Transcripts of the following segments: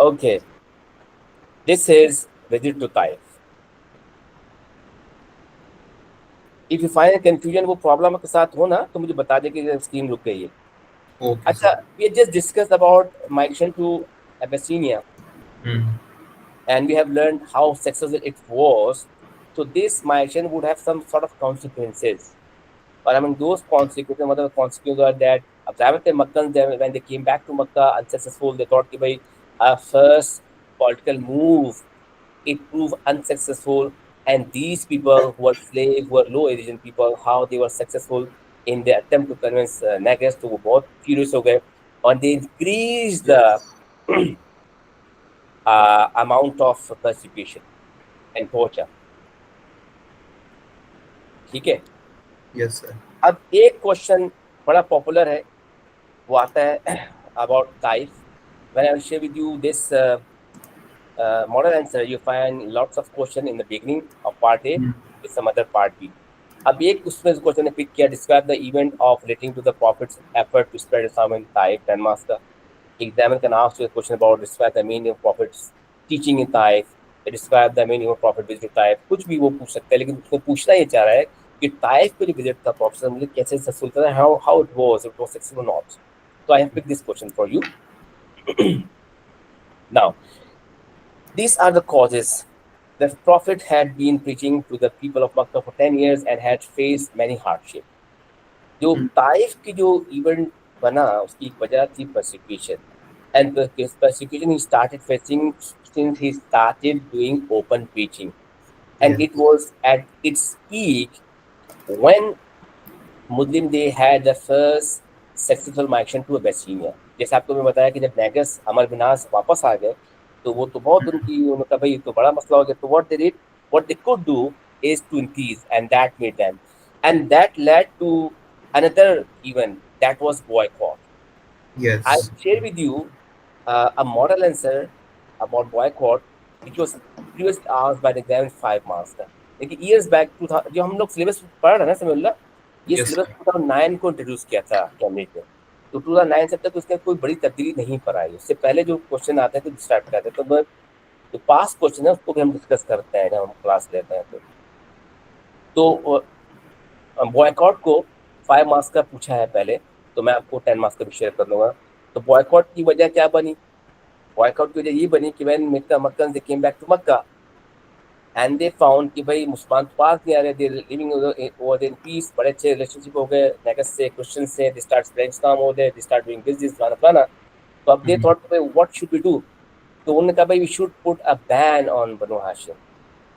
Okay, this is visit to Taif. If you find confusion वो problem के साथ हो ना तो मुझे बता दे कि स्क्रीन रुक गई है. Okay, अच्छा, sir. we just discussed about migration to Abyssinia, Hmm. and we have learned how successful it was. So this migration would have some sort of consequences. But I mean, those consequences, what are the consequences are that Abdullah Makkans, when they came back to Makkah unsuccessful, they thought, कि our first political move, it proved unsuccessful. And these people who were slaves, who were low Asian people, how they were successful in their attempt to convince Nagas, to both furious हो गए, and they increased the Yes. amount of persecution and torture. ठीक है. Yes, sir. अब एक question बड़ा popular है, वो आता है about Taif. When I will share with you this model answer, you find lots of question in the beginning of part A Hmm. with some other part B. अब एक उसमें क्वेश्चन ने pick किया, describe the event of relating to the prophet's effort to spread Islam in Taif, Grandmaster. Examiner can ask you a question about describe the meaning of prophet's teaching in Taif, describe the meaning of prophet visit to Taif. कुछ भी वो पूछ सकता है, लेकिन उसको पूछना ये चाह रहा है कि ताइफ पे जो विजिट था प्रॉफेसर मुझे कैसे सक्सेसफुल था, how it was successful or not. So I have picked this question for you. Now, these are the causes. The Prophet had been preaching to the people of Makkah for 10 years and had faced many hardships. जो Hmm. Taif की जो event बना उसकी एक वजह थी persecution. And the persecution he started facing since he started doing open preaching. And Yes. it was at its peak when Muslim they had the first successful migration to Abyssinia. जैसे आपको मैं बताया कि जब नेगस अमर बिनास वापस आ गए तो वो तो बहुत उनकी उनका भाई तो बड़ा मसला हो गया. तो what they could do is to increase, and that made them, and that led to another event, that was boycott. I Yes. share with you a model answer about boycott which was previously asked by the exam 5 master. देखिए years back जो हम लोग syllabus पढ़ रहे हैं ना समीउल्लाह, ये Yes, syllabus sir. 2009 को इंट्रोड्यूस किया था कैमब्रिज में. तो 2009 से अब तक उसने कोई बड़ी तब्दीली नहीं पर आई. उससे पहले जो क्वेश्चन आते हैं तो स्टार्ट करते हैं, तो जो पास क्वेश्चन है उसको भी हम डिस्कस करते हैं जब हम क्लास लेते हैं. तो बॉयकॉट को 5 मार्क्स का पूछा है पहले, तो मैं आपको 10 मार्क्स का भी शेयर कर दूंगा. तो बॉयकॉट की वजह क्या बनी? बॉयकॉट की वजह ये बनी कि when Meccans they came back to Mecca and they found कि भाई मुसलमान तो पास नहीं आ रहे, they living over there peace, बड़े अच्छे रिलेशनशिप हो गए नेगस से, क्रिश्चियन से, they start spreading Islam over there, they start doing business फलाना फलाना. तो अब दे Hmm. थॉट भाई व्हाट शुड वी डू. तो उन्होंने कहा भाई we should put a ban on Banu Hashim.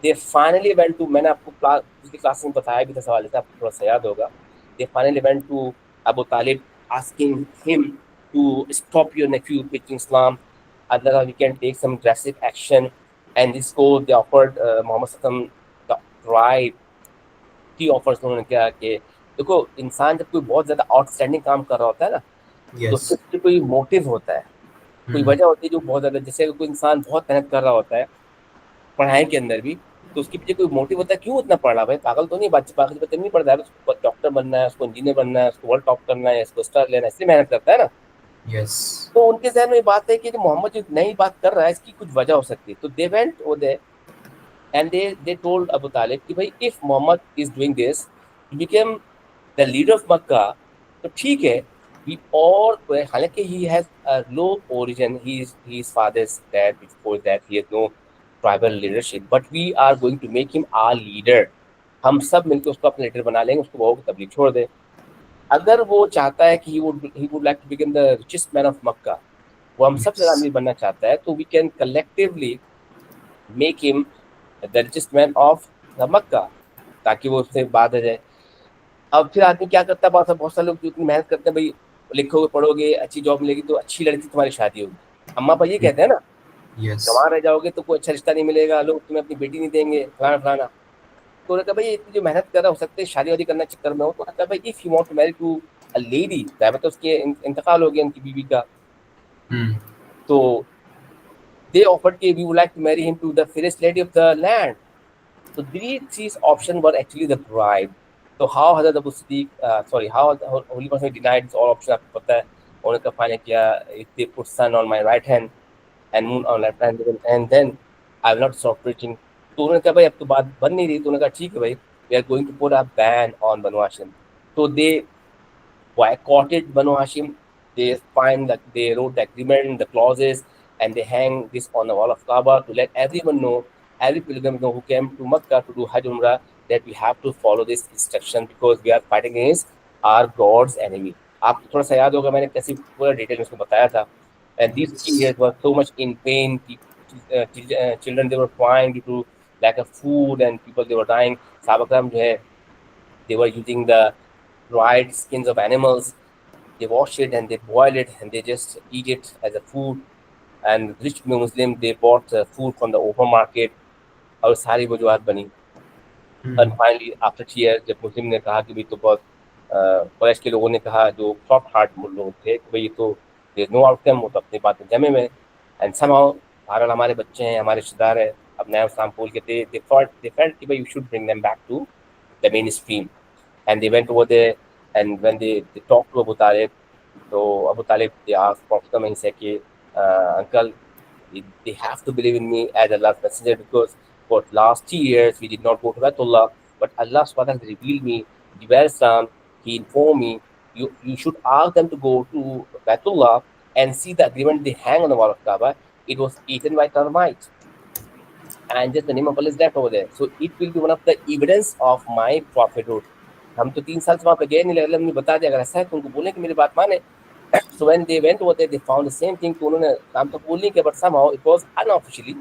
They finally went to, मैंने आपको पिछली क्लास में बताया भी था सवाल था, आपको थोड़ा सा याद होगा. They finally went to Abu Talib asking him to stop your nephew preaching Islam. Otherwise, we can take some drastic action. And this go, they offered Muhammad Sallam the right. की ऑफर्स उन्होंने क्या कि देखो, इंसान जब कोई बहुत ज्यादा आउटस्टैंडिंग काम कर रहा होता है ना, तो उसके Yes. पीछे कोई मोटिव होता है, कोई Hmm. वजह होती है जो बहुत ज्यादा, जैसे कोई इंसान बहुत मेहनत कर रहा होता है पढ़ाई के अंदर भी, तो उसके पीछे कोई मोटिव होता है, क्यों इतना पढ़ रहा है भाई, पागल तो नहीं, बच्चे पागल बच्चे नहीं पढ़ता है, उसको डॉक्टर बनना है, उसको इंजीनियर बनना है, उसको वर्ल्ड टॉप करना है, उसको स्टार लेना है, इसलिए मेहनत करता है ना. Yes. तो उनके जहन में ये बात है कि जो मोहम्मद जो नई बात कर रहा है इसकी कुछ वजह हो सकती है. तो they went over there and they told Abu Talib कि भाई if Mohammed is doing this, he became the leader of Mecca, तो ठीक है. वी और हालांकि he has a low origin, he is father's dad, before that he has no tribal leadership, but we are going to make him our leader. हम सब मिलकर उसको अपना लीडर बना लेंगे, उसको बहुत तबलीग छोड़ दे. अगर वो चाहता है कि he would like to become the richest man of Mecca, वो हम सबसे ज्यादा Yes. अमीर बनना चाहता है, तो we can collectively make him the richest man of the Mecca, ताकि वो उससे बात आ जाए. अब फिर आदमी क्या करता है, बहुत सारे लोग जो इतनी मेहनत करते हैं, भाई लिखोगे पढ़ोगे अच्छी जॉब मिलेगी तो अच्छी लड़की तुम्हारी शादी होगी. अम्मा पापा ये कहते हैं ना, Yes. जवान रह जाओगे तो कोई अच्छा रिश्ता नहीं मिलेगा, लोग तुम्हें अपनी बेटी नहीं देंगे, फलाना फलाना. तो उन्होंने कहा भाई इतनी जो मेहनत कर रहा हो सकते है शादी वादी करने के चक्कर में हो, तो कहा भाई if you want to marry to a lady, तो उसके इंतकाल हो गया उनकी बीवी का, Hmm. तो they offered कि we would like to marry him to the fairest lady of the land. So these options were actually the bribe. So how Hazrat Abu Siddiq, how the Holy Prophet denied all options, आपको पता है. उन्होंने कहा final किया, if they put sun on my right hand, and moon on left hand, and then I will not stop preaching. तो उन्होंने कहा भाई अब तो बात बन नहीं रही, तो उन्होंने कहा ठीक है भाई, we are going to put a ban on Banu Hashim. So they boycotted Banu Hashim. They find that they wrote the agreement, the clauses, and they hang this on the wall of Kaaba to let everyone know, every pilgrim know who came to Makkah to do Hajj Umrah, that we have to follow this instruction because we are fighting against our God's enemy. आपको थोड़ा सा याद होगा मैंने कैसे पूरा detail में उसको बताया था. And these Yes. teenagers were so much in pain. Children, they were crying due to lack of food, and people, they were dying. Sahaba Kiram जो है, they were using the dried skins of animals. They wash it and they boil it and they just eat it as a food. And rich Muslim, they bought food from the open market. और सारी वजूहत बनी. And finally after 3 years, जब मुस्लिम ने कहा कि भाई तो बहुत कुरैश के लोगों ने कहा, जो सॉफ्ट हार्ट लोग थे, कि भाई ये तो देयर नो आउटकम, वो तो अपनी बात में जमे में. एंड समहाउ बहरहाल हमारे बच्चे हैं, हमारे रिश्तेदार हैं, अब नया इस्लाम बोल के दे फेल्ट कि भाई you should bring them back to the mainstream. And they went over there, and when they talked to Abu Talib, so Abu Talib, they asked Prophet, and he said, Uncle, they have to believe in me as Allah's messenger, because for last 3 years we did not go to Baitullah, but Allah SWT has revealed me Jibril Islam. He informed me, you should ask them to go to Baitullah and see the agreement they hang on the wall of Kaaba. It was eaten by termites, and just the name of Allah is left over there. So it will be one of the evidence of my prophethood. हम तो 3 साल से वहाँ पे गए नहीं, अल्लाह ने बता दिया अगर ऐसा है तो उनको बोले कि मेरी बात माने. So when they went over there, they found the same thing. तो उन्होंने काम तो बोल नहीं किया, but somehow it was unofficially,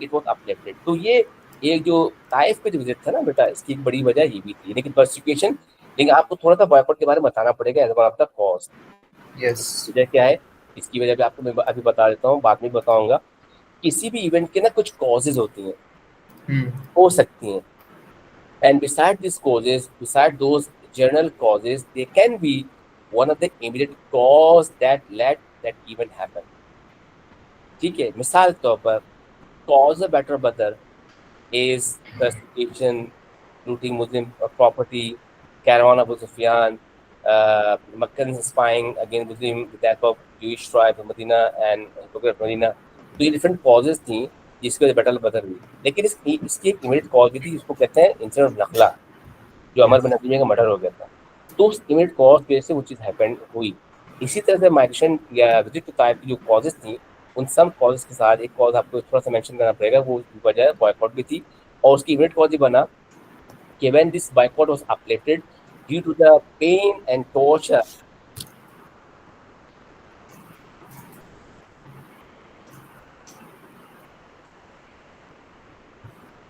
it was uplifted. तो ये एक जो ताइफ का जो विजिट था ना बेटा, इसकी एक बड़ी वजह ये भी थी. लेकिन परसिक्यूशन, लेकिन आपको थोड़ा सा बॉयकॉट के बारे में बताना पड़ेगा as one of the cause. Yes. वजह क्या है, इसकी वजह भी आपको मैं अभी बता देता हूँ, बाद में बताऊंगा. किसी भी इवेंट के ना कुछ कॉजेज होती हैं, हो सकती हैं. And beside these causes, beside those general causes, there can be one of the immediate cause that let that event happen. ठीक है, मिसाल के तौर पर cause of better brother is persecution, looting Muslim property, caravan of Abu Sufyan, Meccans spying against Muslim, the death of Jewish tribe of Medina and hypocrite Medina. तो ये different causes थी जिसकी वजह बैटल बदर हुई. लेकिन इसकी एक इमीडिएट कॉज भी थी, जिसको कहते हैं इंसिडेंट ऑफ नखला, जो अमर बिन नजीम का मर्डर हो गया था. तो उस इमीडिएट कॉज की वजह से वो चीज़ हैपन हुई. इसी तरह से माइग्रेशन या विजिट टू ताइफ की जो कॉजेज थी, उन सब कॉजेज के साथ एक कॉज आपको थोड़ा सा मेंशन करना पड़ेगा, वो वजह बॉयकॉट भी थी. और उसकी इमीडिएट कॉज ये बना कि when this boycott was uplifted due to the pain and torture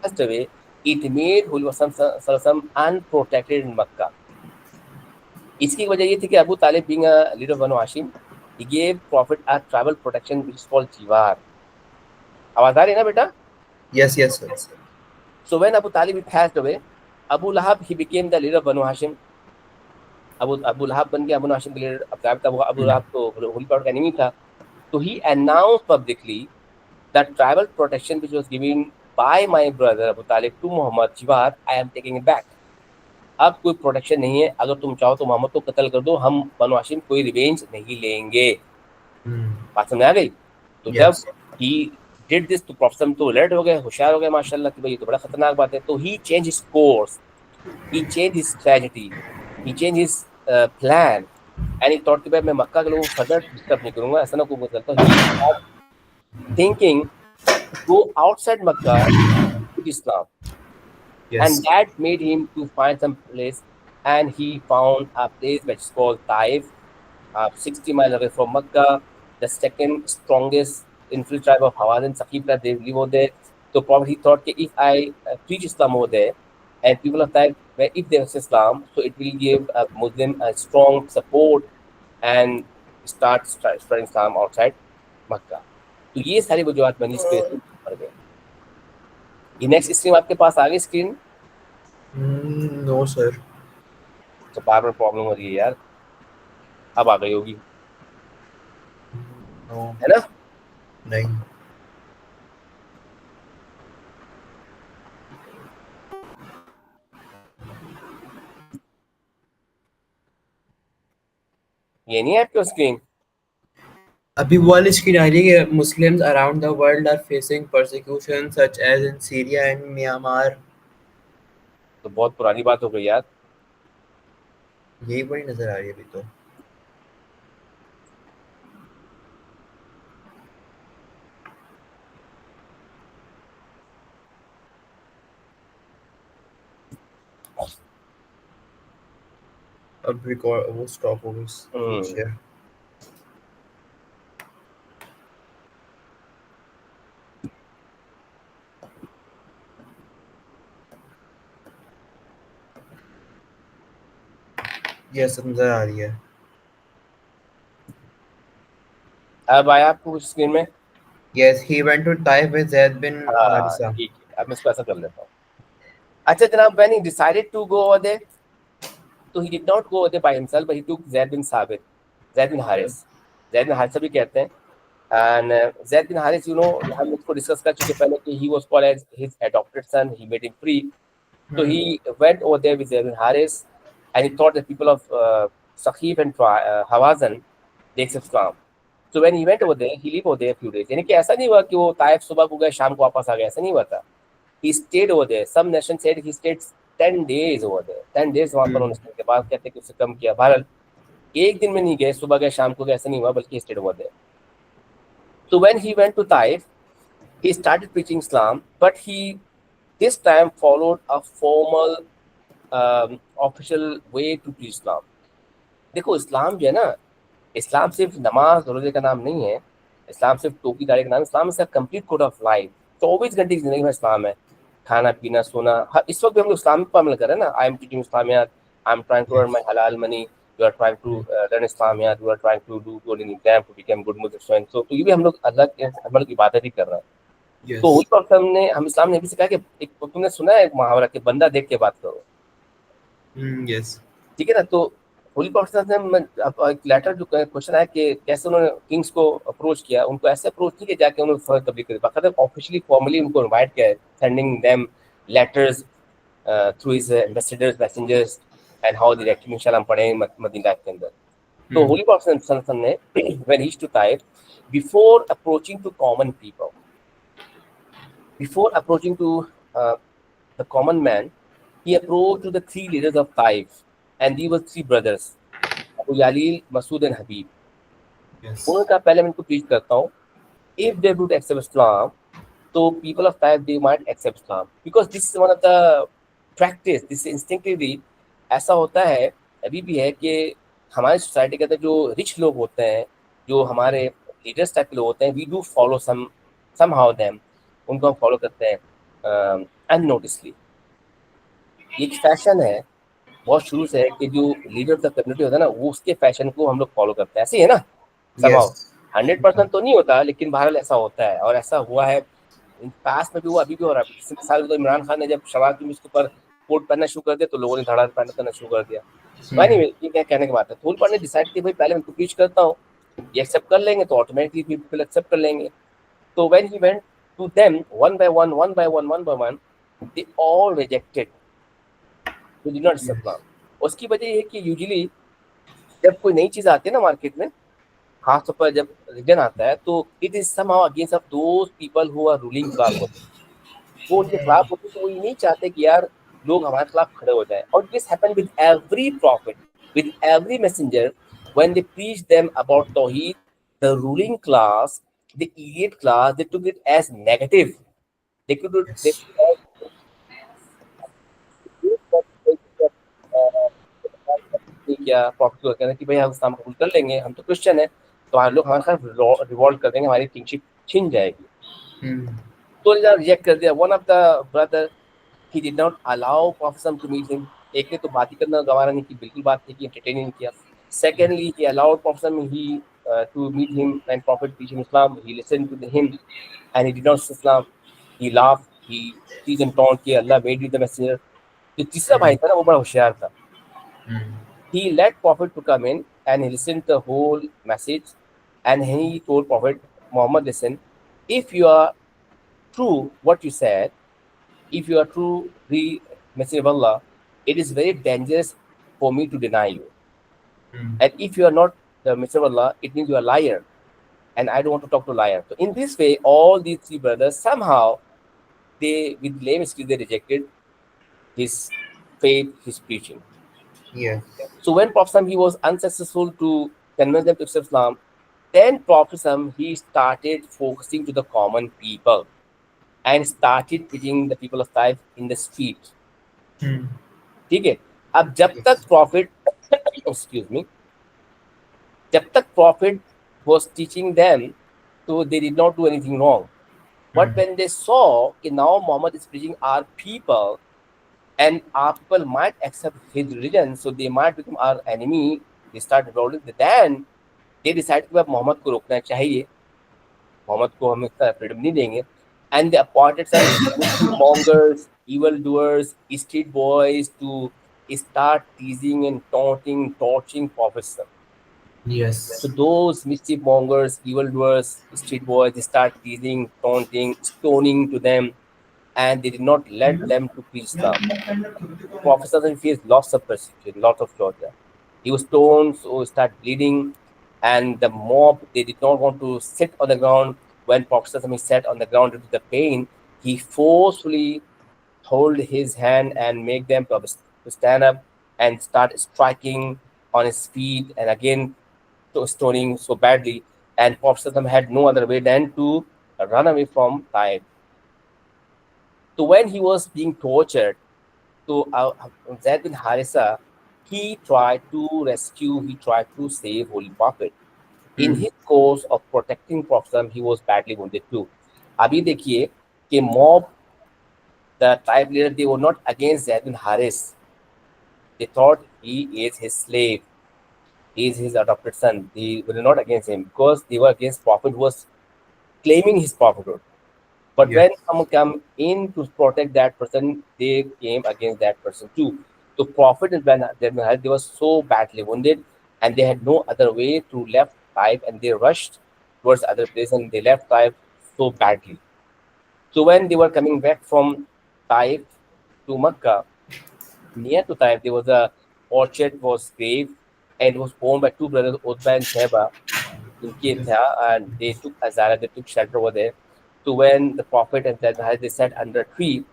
passed away, it made Hulwasan unprotected in Makkah. इसकी वजह ये थी कि अबू तालिब being a leader of Banu Hashim, he gave Prophet a travel protection which is called jiwar. आवाज आ रही है ना बेटा? Yes, yes, sir. So when Abu Talib passed away, Abu Lahab, he became the leader of Banu Hashim. Abu लहाब बन गया अबू हाशिम के leader. अब था वो अबू लहाब तो होली पाउडर का एनिमी था. तो he announce publicly that tribal protection which was given by my brother Abu Talib to Mohammed जिवार, I am taking it back. अब कोई प्रोटेक्शन नहीं है, अगर तुम चाहो तो मोहम्मद को कत्ल कर दो, हम बनु हाशिम कोई रिवेंज नहीं लेंगे. बात समझ आ गई? तो जब ही डिड दिस तो प्रॉफिट तो अलर्ट हो गए, होशियार हो गए माशाल्लाह कि भाई ये तो बड़ा खतरनाक बात है. तो he change his course, he changed his strategy, he changed his plan, and he thought कि भाई मैं मक्का के लोगों को फर्दर डिस्टर्ब नहीं करूंगा, ऐसा ना कोई करता. He started thinking to go outside Makkah to Islam. Yes. And that made him to find some place, and he found a place which is called Taif, 60 miles away from Makkah, the second strongest influential tribe of Hawazin, Saqifra, they live over there. So probably he thought that if I preach Islam over there, and people of Taif, if they accept Islam, so it will give a Muslim a strong support and start spreading Islam outside Makkah. तो ये सारी वजूहत बनी इसके पड़ गए. ये next screen आपके पास आ गई स्क्रीन? No, sir. तो बार बार प्रॉब्लम हो रही है यार. अब आ गई होगी. No. है ना? नहीं. ये नहीं है आपकी स्क्रीन? अभी वो वाली स्क्रीन आ रही है कि Muslims around the world are facing persecution such as in Syria and Myanmar. तो बहुत पुरानी बात हो गई यार। यही बड़ी नजर आ रही है अभी तो। अब रिकॉर्ड वो स्टॉप हो गई शेयर। यस नजर आ रही है। अब आया आपको कुछ स्क्रीन में? Yes, he went to Taif with Zaid bin हाँ Harisa. ठीक है, अब मैं इसको ऐसा कर लेता हूँ। अच्छा जनाब, when he decided to go over there, तो he did not go over there by himself, but he took Zaid bin Sabit, Zaid bin Haris, Zaid bin Harisa भी कहते हैं। And Zaid bin Haris, you know, हम इसको discuss कर चुके पहले कि he was called as his adopted son, he made him free. So he went over there with Zaid bin Haris, and he taught the people of Saqif and Hawazan they accept Islam. So when he went over there, he lived over there a few days. यानी कि ऐसा नहीं हुआ कि वो Taif सुबह को गए शाम को वापस आ गए, ऐसा नहीं हुआ था। He stayed over there. Some nation said he stayed 10 days over there. 10 days वहाँ पर उन्होंने के बाद कहते हैं कि उससे कम किया। बहरहाल एक दिन में नहीं गए, सुबह गए शाम को गए, ऐसा नहीं हुआ, बल्कि stayed over there. So when he went to Taif, he started preaching Islam, but he this time followed a formal official way to preach Islam. देखो इस्लाम जो है ना, इस्लाम सिर्फ नमाज रोजे का नाम नहीं है, इस्लाम सिर्फ टोपी दाढ़ी का नाम, Islam is a complete code of life. 24 घंटे की जिंदगी में इस्लाम है, खाना पीना सोना, हर इस वक्त भी हम लोग इस्लाम पर अमल कर रहे हैं ना। आई एम टीचिंग इस्लामियात, I am trying to earn my हलाल money, you are trying to learn इस्लामियात, you are trying to do good in exam to become good Muslim. तो ये भी हम लोग अल्लाह के अमल की इबादत ही कर रहे हैं। तो उस वक्त हम इस्लाम ने भी सिखाया कि एक तुमने सुना है एक मुहावरा कि बंदा देख के बात करो, यस ठीक है ना। तो होली प्रॉफिट ने एक लेटर जो क्वेश्चन है कि कैसे उन्होंने किंग्स को अप्रोच किया, उनको ऐसे अप्रोच नहीं किया जाके उन्होंने फर्स्ट तबलीग करी, बाकायदा ऑफिशियली फॉर्मली उनको इनवाइट किया, sending them letters through his ambassadors messengers and how they actually इंशाल्लाह हम पढ़ेंगे मदीना के अंदर। तो होली प्रॉफिट ने when he to Taif, before approaching to common people, before approaching to the common man, he approached to the three leaders of Taif, and these were three brothers, Abu Yalil, Masood and Habib. उन्होंने कहा पहले मैं इनको preach करता हूँ, if they would accept Islam, तो people of Taif they might accept Islam, because this is one of the practice, this instinctively ऐसा होता है, अभी भी है कि हमारी सोसाइटी के अंदर जो रिच लोग होते हैं, जो हमारे लीडर्स टाइप के लोग होते हैं, we do follow somehow them, उनको हम फॉलो करते हैं अननोटिसली। एक फैशन है बहुत शुरू से है कि जो लीडर ऑफ द कम्युनिटी होता है ना, वो उसके फैशन को हम लोग फॉलो करते हैं, ऐसे ही है ना। समाउ 100% तो नहीं होता, लेकिन बहरहाल ऐसा होता है, और ऐसा हुआ है पास्ट में भी हुआ, अभी भी हो रहा है। पिछले साल तो इमरान खान ने जब शवाब की उसके ऊपर कोट पहनना शुरू कर दिया, तो लोगों ने धड़ा पहनना शुरू कर दिया। एनीवे, ये क्या कहने की बात है, थोलपाल ने डिसाइड किया भाई पहले मैं प्रीच करता हूँ, ये एक्सेप्ट कर लेंगे तो ऑटोमेटिकली पीपल एक्सेप्ट कर लेंगे। तो when he went to them one by one, they all rejected, they did not accept Islam. उसकी वजह ये है कि यूजुअली जब कोई नई चीज आती है ना मार्केट में, खासतौर पर जब रिलीजन आता है, तो it is somehow against of those people who are ruling class होते हैं, वो उनके खिलाफ होते हैं, तो वो ये नहीं चाहते कि यार लोग हमारे खिलाफ खड़े हो जाए। और this happened with every prophet, with every messenger, when they preach them about तौहीद, the ruling class, the elite class, they took it as negative, they could क्या प्रॉफिट को कहते हैं कि भाई हम इस्लाम कबूल कर लेंगे, हम तो क्रिश्चियन है, तो हमारे लोग हमारे साथ रिवॉल्ट कर देंगे, हमारी किंगशिप छिन जाएगी। तो रिजेक्ट कर दिया। One of the brother, he did not allow Prophet to meet him. एक ने तो बात ही करना गवारा नहीं की, बिल्कुल बात नहीं की, एंटरटेन नहीं किया। Secondly, he allowed Prophet to meet him and Prophet teach him Islam. He listened to him and he did not Islam. He laughed, he teased and taunt कि अल्लाह made you the messenger. जो तीसरा भाई था ना, वो बड़ा होशियार था। He let Prophet to come in and he listened to the whole message, and he told Prophet Muhammad, listen, if you are true what you said, if you are true the messenger of Allah, it is very dangerous for me to deny you. And if you are not the messenger of Allah, it means you are a liar. and I don't want to talk to liar. So in this way, all these three brothers somehow they, with lame excuse, they rejected his faith, his preaching. Yes. So when Prophet he was unsuccessful to convince them to accept Islam, then Prophet he started focusing to the common people and started preaching the people of Taif in the street. Hmm. ठीक है. अब जब तक Yes. Prophet excuse me, जब तक Prophet was teaching them, so they did not do anything wrong. But Hmm. when they saw that now Muhammad is preaching our people, and our people might accept his religion, so they might become our enemy, they start revolting. Then they decided कि अब मोहम्मद को रोकना चाहिए, मोहम्मद को हम इसका freedom नहीं देंगे. And they appointed some mongers, evildoers, street boys to start teasing and taunting, torching Prophet. So Yes. those mischief mongers, evildoers, street boys, they start teasing, taunting, stoning to them, and they did not let them to preach Islam. The Prophet faced lots of persecution, lots of torture. He was stoned, so he started bleeding, and the mob they did not want to sit on the ground. When Prophet sat on the ground due to the pain, he forcefully hold his hand and make them to stand up and start striking on his feet and again stoning so badly. And Prophet had no other way than to run away from Taif. So when he was being tortured, so Zaid bin Harisa, he tried to rescue, he tried to save Holy Prophet. In Hmm. his course of protecting Prophet, he was badly wounded too. अभी देखिए कि mob, the tribe leader, they were not against Zaid bin Haris. They thought he is his slave, he is his adopted son. They were not against him because they were against Prophet who was claiming his prophethood. But Yes. when someone come in to protect that person, they came against that person too. So Prophet and Ben they were so badly wounded, and they had no other way to left Taif, and they rushed towards other place, and they left Taif so badly. So when they were coming back from Taif to Makkah, near to Taif, there was a orchard was grave, and it was owned by two brothers, Utbah and Sheba. इनके था, and they took Azara, they took shelter over there. So when the Prophet and then they sat under a tree,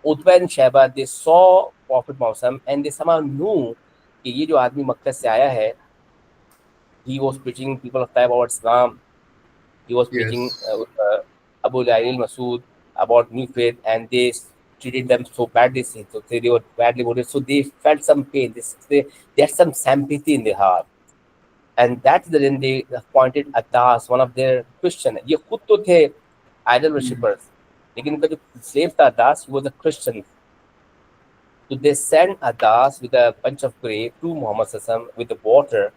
Utbah and Sheba, they saw Prophet Muhammad and they somehow knew कि ये जो आदमी मक्का से आया है, he was preaching people of Taif about Islam, he was preaching Yes. Abu Lail Masood about new faith, and they treated them so badly, so they were badly wounded, so they felt some pain, they had some sympathy in their heart. And that's the then they appointed Atas, one of their Christian. ये खुद तो थे idol Hmm. worshippers, लेकिन उनका जो slave था Atas, he was a Christian. So they sent Atas with a bunch of grape to Muhammad Sassam with the water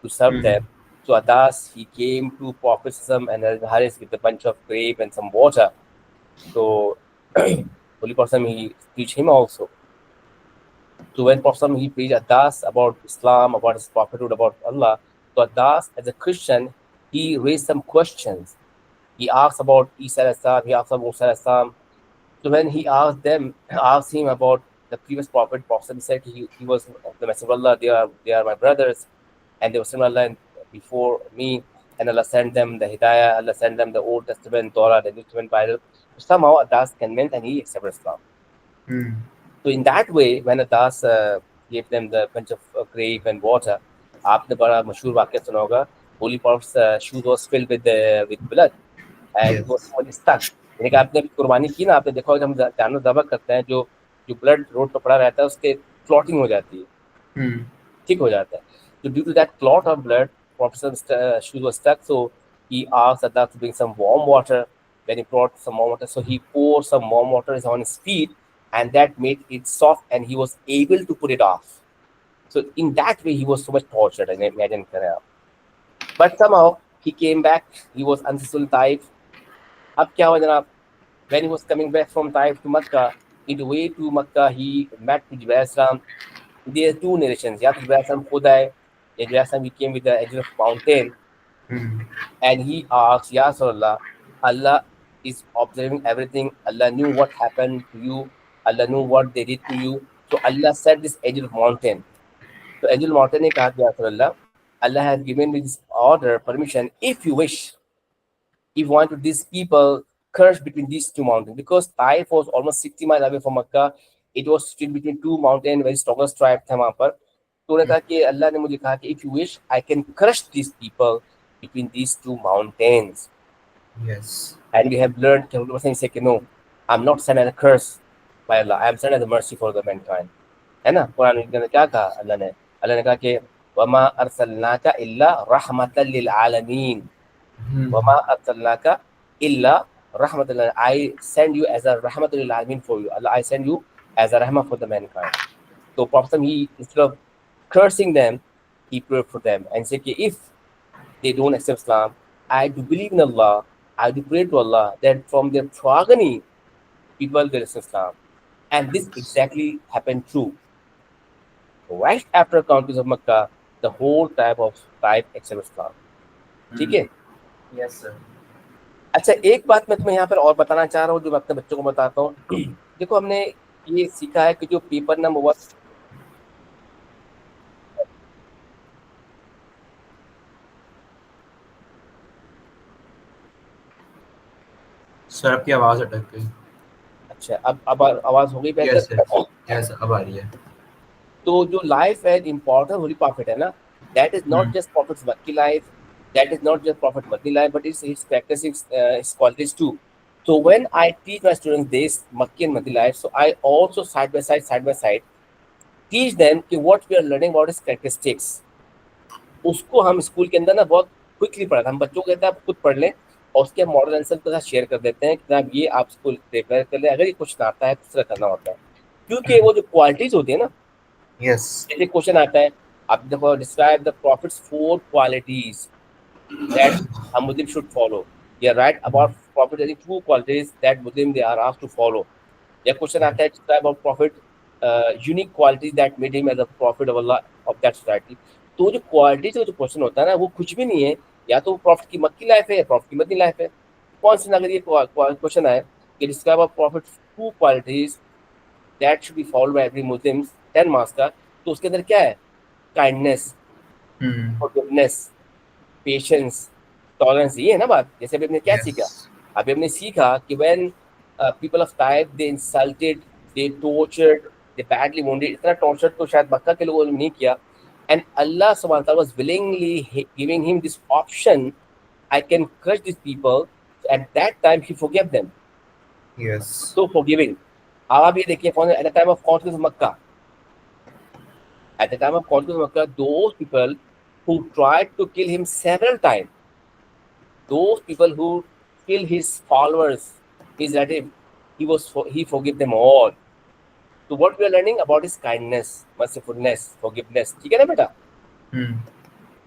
to serve Hmm. them. So Atas he came to Prophet Sassam and Haris with a bunch of grape and some water. So Holy Prophet he preached him also. So when Prophet he preached Adas about Islam, about his prophethood, about Allah, so Adas as a Christian, he raised some questions. He asked about Isa alayhi salam, he asked about Musa alayhi salam. So when he asked them, asked him about the previous Prophet he said he was the Messenger of Allah, they are my brothers, and they were similar Allah before me, and Allah sent them the Hidayah, Allah sent them the Old Testament, Torah, the New Testament Bible. Somehow Adas convinced and he accepted Islam. Hmm. So in that way, when Adas gave them the bunch of grape and water, आपने बड़ा मशहूर वाक्य सुना होगा. Holy Prophet's shoes was filled with blood, and he was Yes. so much stuck. यानी कि आपने कुर्बानी की ना, आपने देखा होगा हम जानवर ज़बह करते हैं, जो जो ब्लड रोड पर पड़ा रहता है उसके क्लॉटिंग हो जाती है, Hmm. ठीक हो जाता है. So due to that clot of blood, Prophet's shoes was stuck. So he asked Adas to bring some warm water. When he brought some warm water, so he poured some warm water on his feet, and that made it soft, and he was able to put it off. So in that way, he was so much tortured. And imagine, but somehow he came back. He was unsuccessful in Taif. अब क्या हुआ जनाब? When he was coming back from Taif to Makkah, in the way to Makkah, he met with Jibreel Islam. There are two narrations. Ya to Jibreel Islam khud aaye, ya Jibreel Islam he came with the edge of mountain, Hmm. and he asked, Ya Rasulullah, Allah is observing everything. Allah knew what happened to you. Allah knew what they did to you. So Allah said this edge of mountain. So Edge of mountain ने कहा, Ya Rasulullah, Allah has given me this order, permission, if you wish. he wanted these people crushed between these two mountains because Taif was almost 60 miles away from Makkah. It was still between two mountains, very strongest tribe था वहाँ पर. तो उन्होंने कहा कि अल्लाह ने मुझे कहा कि if you wish, I can crush these people between these two mountains. Yes. And we have learned कि say कि no, I'm not sent as a curse by Allah. I am sent as a mercy for the mankind. है ना? कुरान में क्या कहा अल्लाह ने कहा कि वमा अरसलनाका इल्ला रहमतल लिल आलमीन. वमा अरसलनाका इल्ला rahmatul lil. I send you as a rahmatul lil alamin for you. Allah, I send you as a rahmah for the mankind. So Prophet, he, instead of cursing them, he prayed for them and said, if they don't accept Islam, I do believe in Allah, I do pray to Allah that from their progeny, people will accept Islam. And this exactly happened true. Right after conquest of Makkah, the whole tribe accepted Islam. ठीक है? Yes, sir. अच्छा, एक बात मैं तुम्हें यहाँ पर और बताना चाह रहा हूँ जो मैं अपने बच्चों को बताता हूँ. देखो, हमने ये सीखा है कि जो पेपर नंबर 1 सर आपकी आवाज अटक गई. अच्छा, अब आवाज हो गई बेहतर? यस, अब आ रही है. तो जो लाइफ है इम्पोर्टेंट होली प्रॉफिट है ना, that is not just profits मक्की life, that is not just Prophet Madi life, but it's his practicing his qualities too. So when I teach my students this Makki and Madi life, so I also side by side teach them कि what we are learning about his characteristics. उसको हम school के अंदर ना बहुत quickly पढ़ाते हैं. हम बच्चों को कहते हैं आप खुद पढ़ लें और उसके मॉडल आंसर के साथ शेयर कर देते हैं कि आप ये आप स्कूल प्रिपेयर कर लें. अगर ये क्वेश्चन आता है तो इस तरह करना होता है, क्योंकि वो जो क्वालिटीज होती है ना, यस, जैसे क्वेश्चन आता है आप देखो, describe the profits 4 qualities that a Muslim should follow. You are right about Prophet having 2 qualities that Muslim they are asked to follow. या क्वेश्चन आता है describe about Prophet unique qualities that made him as a prophet of Allah of that society. तो जो quality जो question होता है ना, वो कुछ भी नहीं है, या तो प्रॉफिट की मक्की लाइफ है या प्रॉफिट की मदनी लाइफ है. कौन सी, अगर ये क्वेश्चन आए कि describe about profit 2 qualities that should be followed by every Muslim 10 marks का, तो उसके अंदर क्या है? Kindness, forgiveness, patience, tolerance. ये है ना बात. जैसे अभी हमने क्या सीखा? अभी हमने सीखा कि when people of type they insulted, they tortured, they badly wounded. इतना टॉर्चर तो शायद मक्का के लोगों ने नहीं किया. एंड अल्लाह सुब्हानहू व तआला was willingly giving him this option, I can crush this people. Eight that time he forgive them. Yes, so forgiving. अब आप ये देखिए, at the time of conquest of Mecca, at the time of conquest of Makkah, those people who tried to kill him several times, those people who killed his followers, his relative, he forgave them all. So what we are learning about is kindness, mercifulness, forgiveness. ठीक है ना बेटा?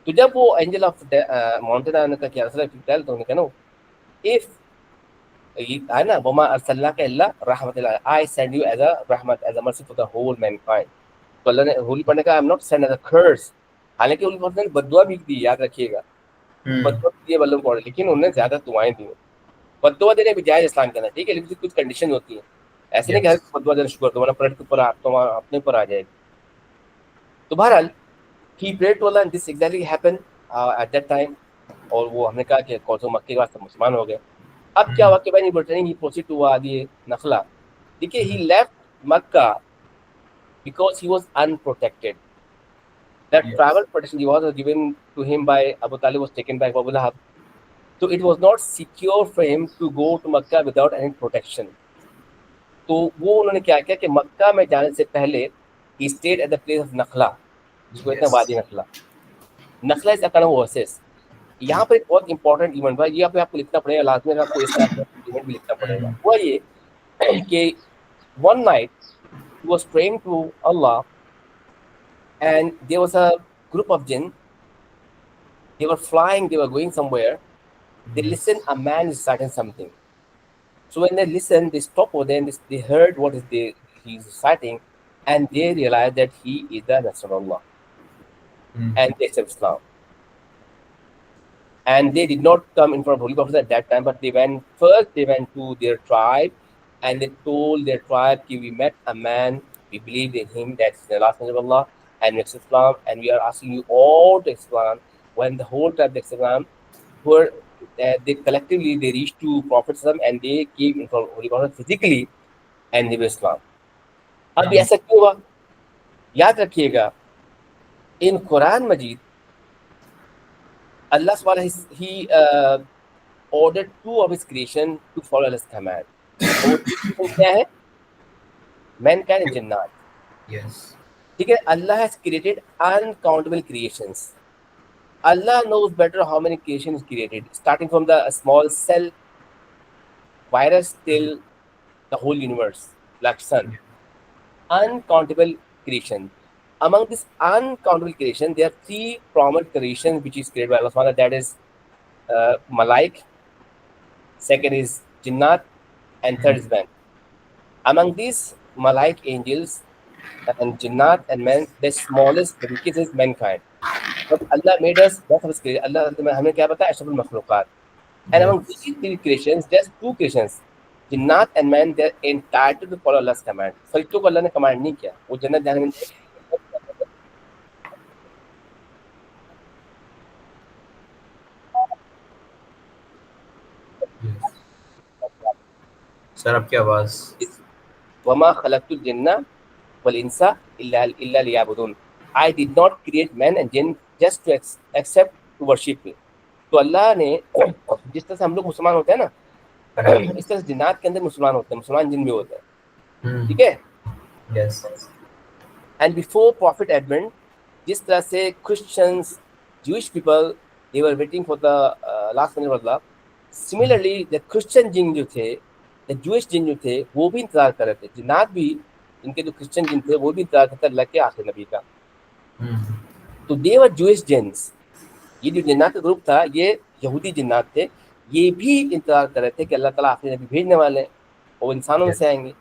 तो जब वो angel of mountain आने का क्या रसूल टेल, तो उन्होंने कहा नो, इफ ये है ना, वमा अरसलनाका इल्ला रहमतल, I send you as a रहमत, as a mercy for the whole mankind. तो अल्लाह ने होली पढ़ने का I am not send as a curse. हालांकि होली पढ़ने ने बद्दुआ भी दी, याद रखिएगा, बद्दुआ दिए बल्लम पढ़े, लेकिन उन्होंने ज्यादा दुआएं दी. बद्दुआ देने भी जायज इस्लाम के अंदर, ठीक है, लेकिन कुछ कंडीशन होती है. ऐसे नहीं कि हर बद्दुआ देना शुरू कर दो वरना प्लेट के ऊपर अपने ऊपर आ जाएगी. तो बहरहाल he prayed to Allah and this exactly happened at that time. और वो हमने कहा कि कौन मक्के के बाद मुसलमान हो गए. अब क्या हुआ कि when he returning he proceed to Wadi Nakhla. देखिए, he left Mecca because he was unprotected. That travel protection was given to him by Abu Talib was taken by Abu Lahab. So it was not secure for him to go to Makkah without any protection. तो वो उन्होंने क्या किया कि मक्का में जाने से पहले he stayed at the place of नखला, जिसको कहते हैं Wadi Nakhla. Nakhla is a kind of oasis. यहाँ पर एक बहुत इंपॉर्टेंट इवेंट हुआ, ये आपको लिखना पड़ेगा लाजमी, आपको इस इवेंट भी लिखना पड़ेगा. हुआ ये कि one night he was praying to Allah, and there was a group of jinn. They were flying, they were going somewhere. They listened, a man is reciting something. So when they listened, they stopped over there and they heard what is he's reciting, and they realized that he is the Nasrullah. And they accept Islam. And they did not come in front of Holy Prophet at that time, but they went to their tribe, and they told their tribe, we met a man, we believed in him, that's the last messenger of Allah, and we accept Islam, and we are asking you all to Islam. When the whole tribe accepted Islam, were they collectively they reached to Prophet and they came into Holy Prophet physically and they were Islam. अब ऐसा क्यों हुआ? याद रखिएगा, in Quran Majid, Allah Subhanahu he ordered two of his creation to follow Allah's command. वो क्या है? Mankind and Jinnat. Yes. ठीक है, Allah has created uncountable creations. Allah knows better how many creations created, starting from the small cell virus till the whole universe, like sun. Uncountable creation. Among this uncountable creation, there are three prominent creations which is created by Allah Subhanahu. That is Malaik, second is Jinnat, and third is man. Among these Malaik angels and Jinnat and men, the smallest, the weakest is mankind. But Allah made us both of us created. Allah हमें क्या बताया? अशरफुल मखलूकात. And among these three creations, there's two creations. जिन्नात and man, they're entitled to follow Allah's command. फरिश्तों को अल्लाह ने command नहीं किया, वो जन्नत जाने में सर आपकी आवाज वमा खलक़तुल जिन्ना वल इंसा इल्ला लियअबुदून. I did not create man and jinn just to accept to worship me. तो अल्लाह ने जिस तरह से हम लोग मुसलमान होते हैं ना, इस तरह से जिन्नात के अंदर मुसलमान होते हैं, मुसलमान जिन भी होते हैं. ठीक है? Yes. And before Prophet advent, जिस तरह से Christians, Jewish people, they were waiting for the last minute of Allah. Similarly, the Christian जिन जो थे, the Jewish जिन जो थे, वो भी इंतजार कर रहे थे. जिन्नात भी, इनके जो क्रिश्चियन जिन थे, वो भी इंतजार करते अल्लाह के आखिरी नबी का. तो they were Jewish jinns. ये जो जिन्नात का ग्रुप था, ये यहूदी जिन्नात थे. ये भी इंतजार कर रहे थे कि अल्लाह ताला आखिरी नबी भेजने वाले हैं और इंसानों में से आएंगे.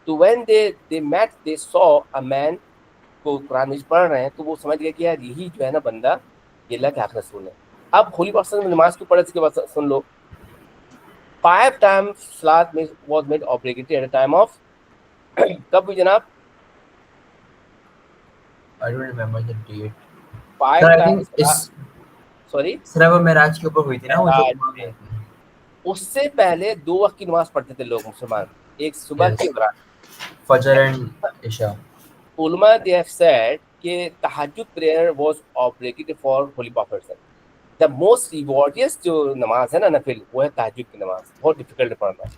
तो when they met, they saw a man को कुरान में पढ़ रहे हैं, तो वो समझ गए कि यार यही जो है ना बंदा, ये अल्लाह के आखिरी रसूल है. अब होली प्रॉफेट नमाज को पढ़े, इसके बाद सुन लो. 5 times salat was made obligatory at a time of कब हुई जनाब? I don't remember the date. 5 times. Sorry sir वो मेराज के ऊपर हुई थी ना, वो जो उससे पहले 2 वक्त की नमाज पढ़ते थे लोग मुसलमान, एक सुबह की और फजर एंड इशा. उलमा they have said कि तहज्जुद prayer was obligated for holy prophet. The most rewardiest जो नमाज है ना नफिल, वो है तहज्जुद की नमाज. बहुत डिफिकल्ट है पढ़ना.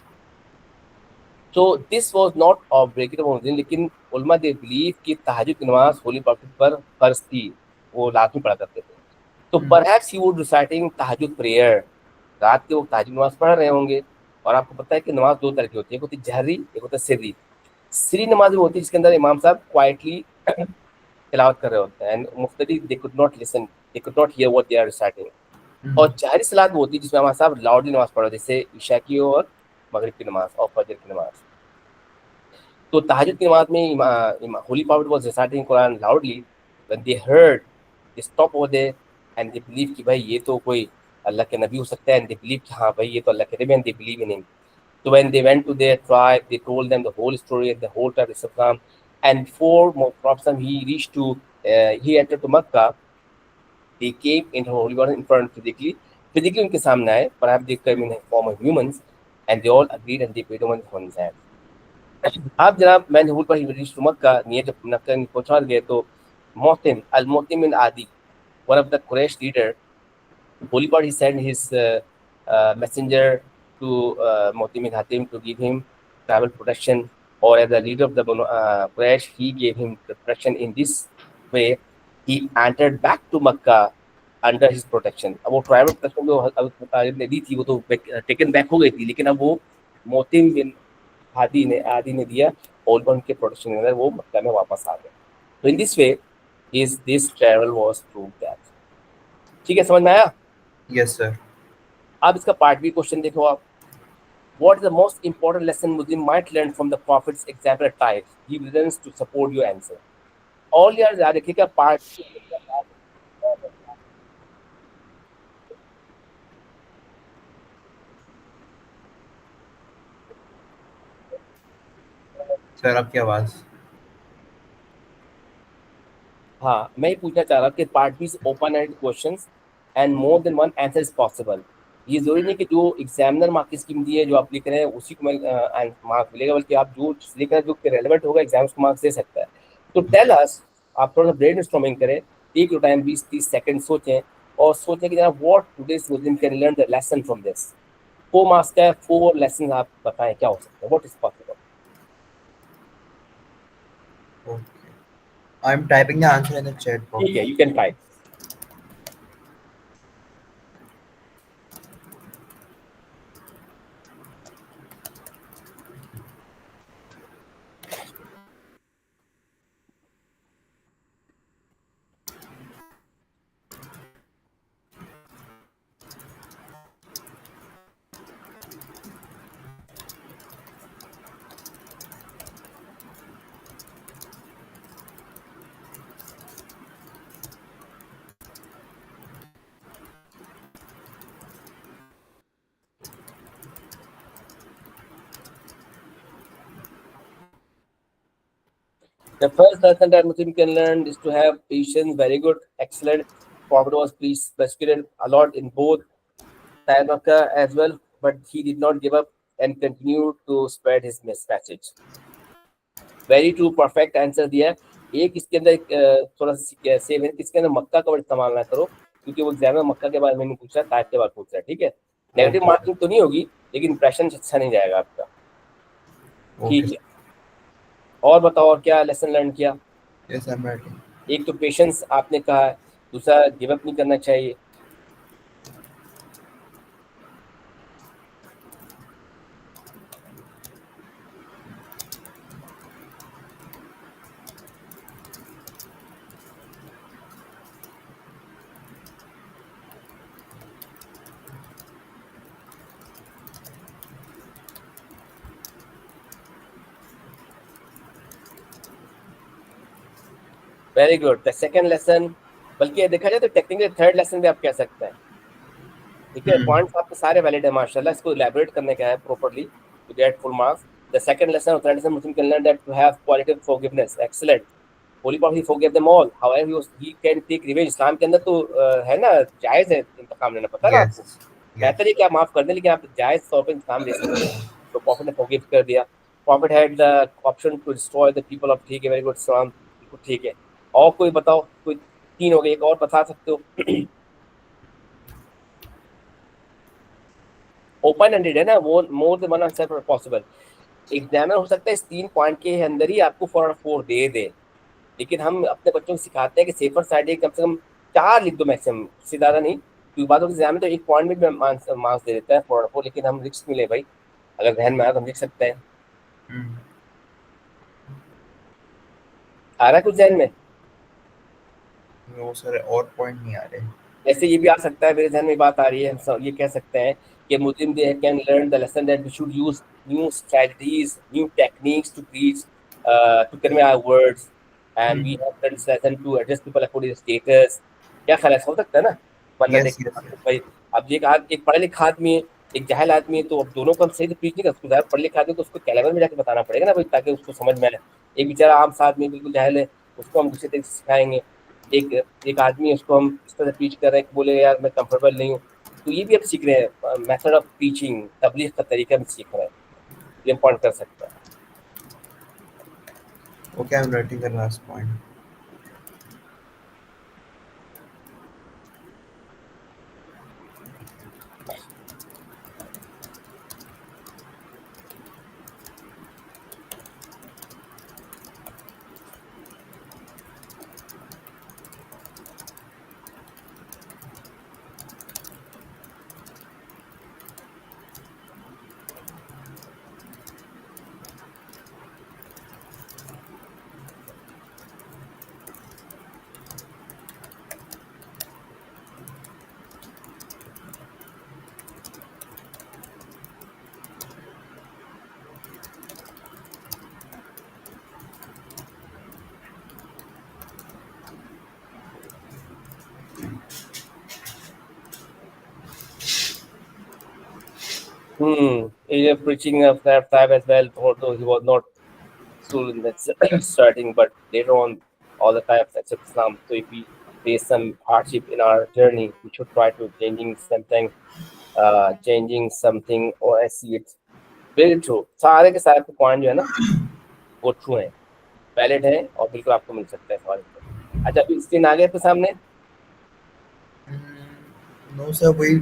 So this was not obligated for Muslim, लेकिन उलमा they believe कि तहज्जुद की नमाज होली प्रॉफिट पर फर्ज थी, वो लाजमी पढ़ा करते थे. तो perhaps he would reciting तहज्जुद prayer, रात के वो तहज्जुद नमाज पढ़ रहे होंगे. और आपको पता है कि नमाज 2 तरह की होती है, एक होती है जहरी, एक होता है सिर्री. सिरी नमाज भी होती है जिसके अंदर इमाम साहब क्वाइटली तिलावत कर रहे होते हैं, एंड मुफ्तदी they could not listen, they could not hear what they are reciting. और जहरी सलात वो होती है जिसमें इमाम साहब लाउडली नमाज पढ़ रहे हैं, जैसे इशा की और मगरिब की नमाज और फजर की नमाज. तो तहज्जुद की नमाज में holy prophet was reciting Quran loudly. When they heard, they stop over there and they believe कि भाई ये तो कोई अल्लाह के नबी हो सकता है, एंड दे बिलीव कि हाँ भाई ये तो अल्लाह के नबी, and they believe in him. So when they went to their tribe, they told them the whole story and the whole tribe of Islam. And before Prophet he reached to, he entered to Makkah, they came into Holy Water in front physically. Physically उनके सामने आए, perhaps they came in the form of humans, and they all agreed and they paid on his hand. अब जनाब मैंने whole पर he reached to Makkah, near जब मक्का पहुंचा गए तो Mu'tim al-Mu'tim al-Adi, one of the Quraysh leader, Holy Part he sent his messenger to Mu'tim al-Hatim to give him travel protection, or as the leader of the Quraysh, he gave him protection in this way. He entered back to Makkah under his protection. अब वो tribal protection जो ने दी थी वो तो taken back हो गई थी, लेकिन अब वो मोतिम बिन आदि ने दिया और उनके प्रोटेक्शन के अंदर वो मक्का में वापस आ गए. तो in this way is this travel was prove that. ठीक है, समझ में आया? Yes sir. अब इसका पार्ट बी क्वेश्चन देखो आप. What is the most important lesson Muslim might learn from the Prophet's example at Taif? Give reasons to support your answer. All यार याद रखिएगा पार्ट सर आपकी आवाज. हाँ, मैं ही पूछना चाह रहा हूँ कि part be open ended questions and more than one answer is possible. ये जरूरी नहीं कि जो एग्जामिनर मार्क की स्कीम दी है जो आप लिख रहे हैं उसी को मार्क मिलेगा, बल्कि आप जो लिख रहे हैं जो रेलेवेंट होगा एग्जाम्स को मार्क्स दे सकता है। तो टेल अस, आप थोड़ा सा ब्रेन स्टॉर्मिंग करें, टेक योर टाइम, 20-30 सेकंड सोचें और सोचें कि जनाब what today's Muslim can learn the lesson from this. 4 marks का 4 लेसन आप बताएं क्या हो सकता है, what is possible. Okay. I'm typing the answer in the chat box. ठीक है, you can type. The first lesson that Muslim can learn is to have patience. Very good, excellent. Prophet was persecuted a lot in both time of Makkah as well, but he did not give up and continued to spread his message. Very true, perfect answer दिया है। एक इसके अंदर थोड़ा सा save है, इसके अंदर मक्का का वर्ड इस्तेमाल ना करो, क्योंकि वो एग्जाम में मक्का के बारे में नहीं पूछ रहा, ताइफ के बारे में पूछ रहा है। ठीक है, नेगेटिव Okay. मार्किंग तो नहीं होगी, लेकिन इंप्रेशन अच्छा नहीं जाएगा आपका। ठीक Okay. है, और बताओ और क्या लेसन लर्न किया। Yes, I'm writing. एक तो पेशेंस आपने कहा है, दूसरा गिव अप नहीं करना चाहिए। Very good, the second lesson, बल्कि देखा जाए तो टेक्निकली थर्ड लेसन भी आप कह सकते हैं। ठीक है, पॉइंट्स आपके सारे वैलिड है माशाल्लाह, इसको इलैबोरेट करने का है properly to get full marks. The second lesson और third lesson Muslim can learn that to have quality forgiveness, excellent. Holy prophet forgive them all, however he can take revenge. Islam के अंदर तो है ना, जायज है इंतकाम लेना, पता है आपको। Yes. Yes. बेहतर है कि आप माफ कर दें, लेकिन आप जायज तौर पर इंतकाम ले सकते हैं। तो प्रॉफिट ने फॉरगिव कर दिया। Prophet had the option to destroy the people of, ठीक है, वेरी गुड सलाम, बिल्कुल ठीक है। और कोई बताओ, कोई 3 हो गए, एक और बता सकते हो। ओपन एंडेड है ना, वो more than one answer possible. Examiner हो सकता है इस 3 पॉइंट के अंदर ही आपको 4 आउट 4 दे, लेकिन हम अपने बच्चों को सिखाते हैं कि सेफर साइड कम से कम 4 लिख दो मैक्सिमम, इससे ज़्यादा नहीं, क्योंकि बाद एग्जाम में तो 1 पॉइंट में भी मार्क्स दे देता है 4 आउट 4, लेकिन हम रिस्क मिले भाई, अगर ध्यान में आया तो हम लिख सकते हैं। आ रहा है कुछ ध्यान में? No sir, और पॉइंट नहीं आ रहे। जैसे ये भी आ सकता है, मेरे ध्यान में बात आ रही है, हम ये कह सकते हैं कि Muslim they can learn the lesson that we should use new strategies, new techniques to preach, to convey our words, and we have done this lesson to address people according to status। क्या ख्याल है, हो सकता है ना? वरना Yes, देखिए yes, yes. भाई, अब एक पढ़ा लिखा आदमी है, एक जाहिल आदमी है, तो अब दोनों को हम सही से प्रीच नहीं कर सकते। पढ़ लिखा आदमी तो उसको कैलेवर में जाके बताना पड़ेगा ना भाई, ताकि उसको समझ में आए। एक बेचारा आम सा आदमी बिल्कुल जाहिल है, उसको हम दूसरे तरीके से सिखाएंगे। एक एक आदमी है, उसको हम इस तरह टीच कर रहे हैं कि बोले यार मैं कंफर्टेबल नहीं हूँ, तो ये भी हम सीख रहे हैं, मेथड ऑफ टीचिंग, तबलीग का तरीका भी सीख रहे हैं, ये हम पॉइंट कर सकते हैं। Okay, I'm writing the last point. He is preaching of that time as well, although he was not soon in that starting, but later on, all the types accept Islam. So if we face some hardship in our journey, we should try to changing something changing something or I see it. Very true. सारे के सारे point जो है ना वो true है, valid है और बिल्कुल आपको मिल सकता है सवाल पे। अच्छा अभी स्क्रीन आ गया आपके सामने? नो सर, वही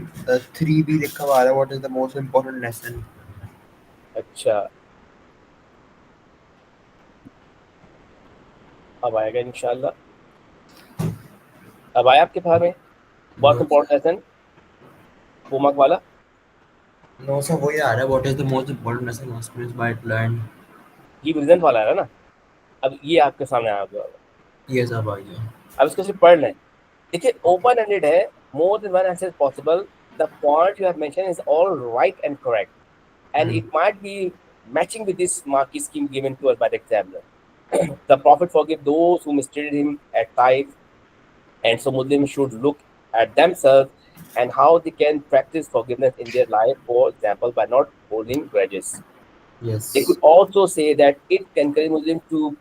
3B लिखा हुआ है, what is the most important lesson. अच्छा अब आएगा इंशाल्लाह। अब आया आपके पास में बहुत इंपॉर्टेंट लेसन होमवर्क वाला? नो सर, वही आ रहा है, what is the most important lesson must be learn. ये रिजल्ट वाला है ना, अब ये आपके सामने आ गया। ये सब आ गया, अब इसको सिर्फ पढ़ लें। देखिए ओपन एंडेड है, more than one answer possible, the point you have mention is all right and correct and it might be matching with this marking scheme given to us by the examiner. The Prophet forgave those who mistreated him at Taif, and so Muslims should look at themselves and how they can practice forgiveness in their life, for example, by not holding grudges. yes, They could also say that it can encourage Muslims to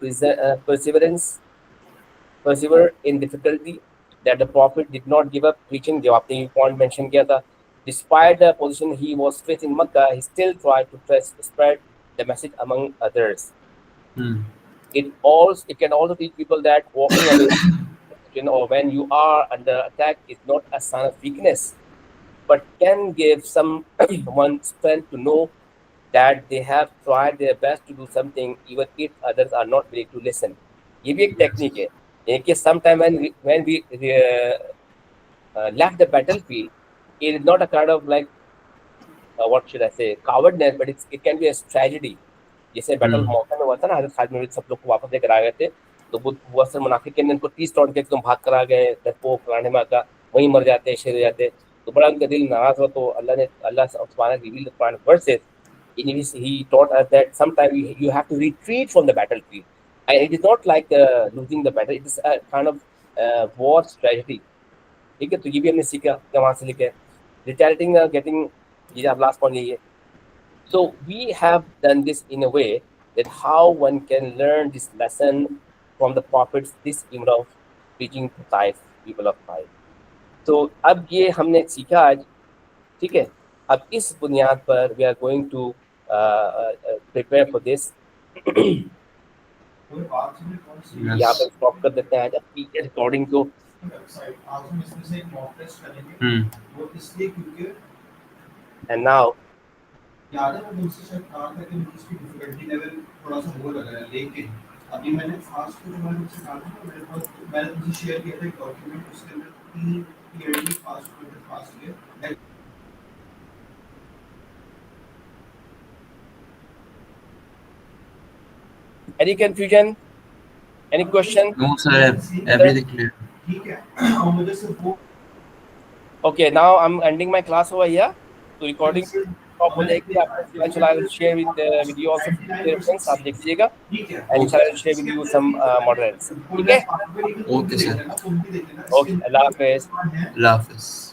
persevere in difficulty, that the Prophet did not give up preaching. जो आपने ये point mention किया था, despite the position he was facing in Makkah, he still tried to spread the message among others. It can also teach people that walking away or when you are under attack is not a sign of weakness, but can give someone strength to know that they have tried their best to do something even if others are not willing to listen. ये भी एक technique है। कि sometime when we left the battlefield, it is not a kind of like what should I say cowardness, but it can be a tragedy. जैसे battle मौका में हुआ था ना, हज़रत खालिद बिन वलीद सब लोग को वापस लेकर आ गए थे, तो वो असल मुनाफिक के उनको 30 राउंड के एकदम भाग कर आ गए, डरपोक फलाने में का वहीं मर जाते, शहीद हो जाते, तो बड़ा उनका दिल नाराज हुआ। तो अल्लाह सुब्हानहू revealed the Quran verses in which he taught us that sometimes you have to retreat from the battlefield, and it is not like losing the battle, it is a kind of war strategy. ठीक है, तो ये भी हमने सीखा वहाँ से लेकर retaliating, getting, ये आप लास्ट पॉइंट यही है। So we have done this in a way that how one can learn this lesson from the prophets, this imam of preaching to Taif, people of Taif. तो अब ये हमने सीखा आज, ठीक है। अब इस बुनियाद पर we are going to prepare for this. यहाँ पर स्टॉप कर देते हैं आज आपकी रिकॉर्डिंग को। And now याद है मैं मुझसे शायद कहा था कि मुझे इसकी डिफिकल्टी लेवल थोड़ा सा हो लग रहा है, लेकिन अभी मैंने फास्ट को मैंने मुझसे कहा था, मेरे पास मैंने मुझे शेयर किया था एक डॉक्यूमेंट, उसके अंदर 3 क्लियरली फास्ट किया। any confusion, any question? no sir, everything clear. ठीक है, और मुझे सिर्फ वो Okay, now I'm ending my class over here. So recording stop हो जाएगी, आपको इंशाल्लाह I will share with you also reference, आप देख लीजिएगा, and इंशाल्लाह I will share with you some models. ठीक है? Okay sir. Okay, अल्लाह हाफिज़। अल्लाह हाफिज़।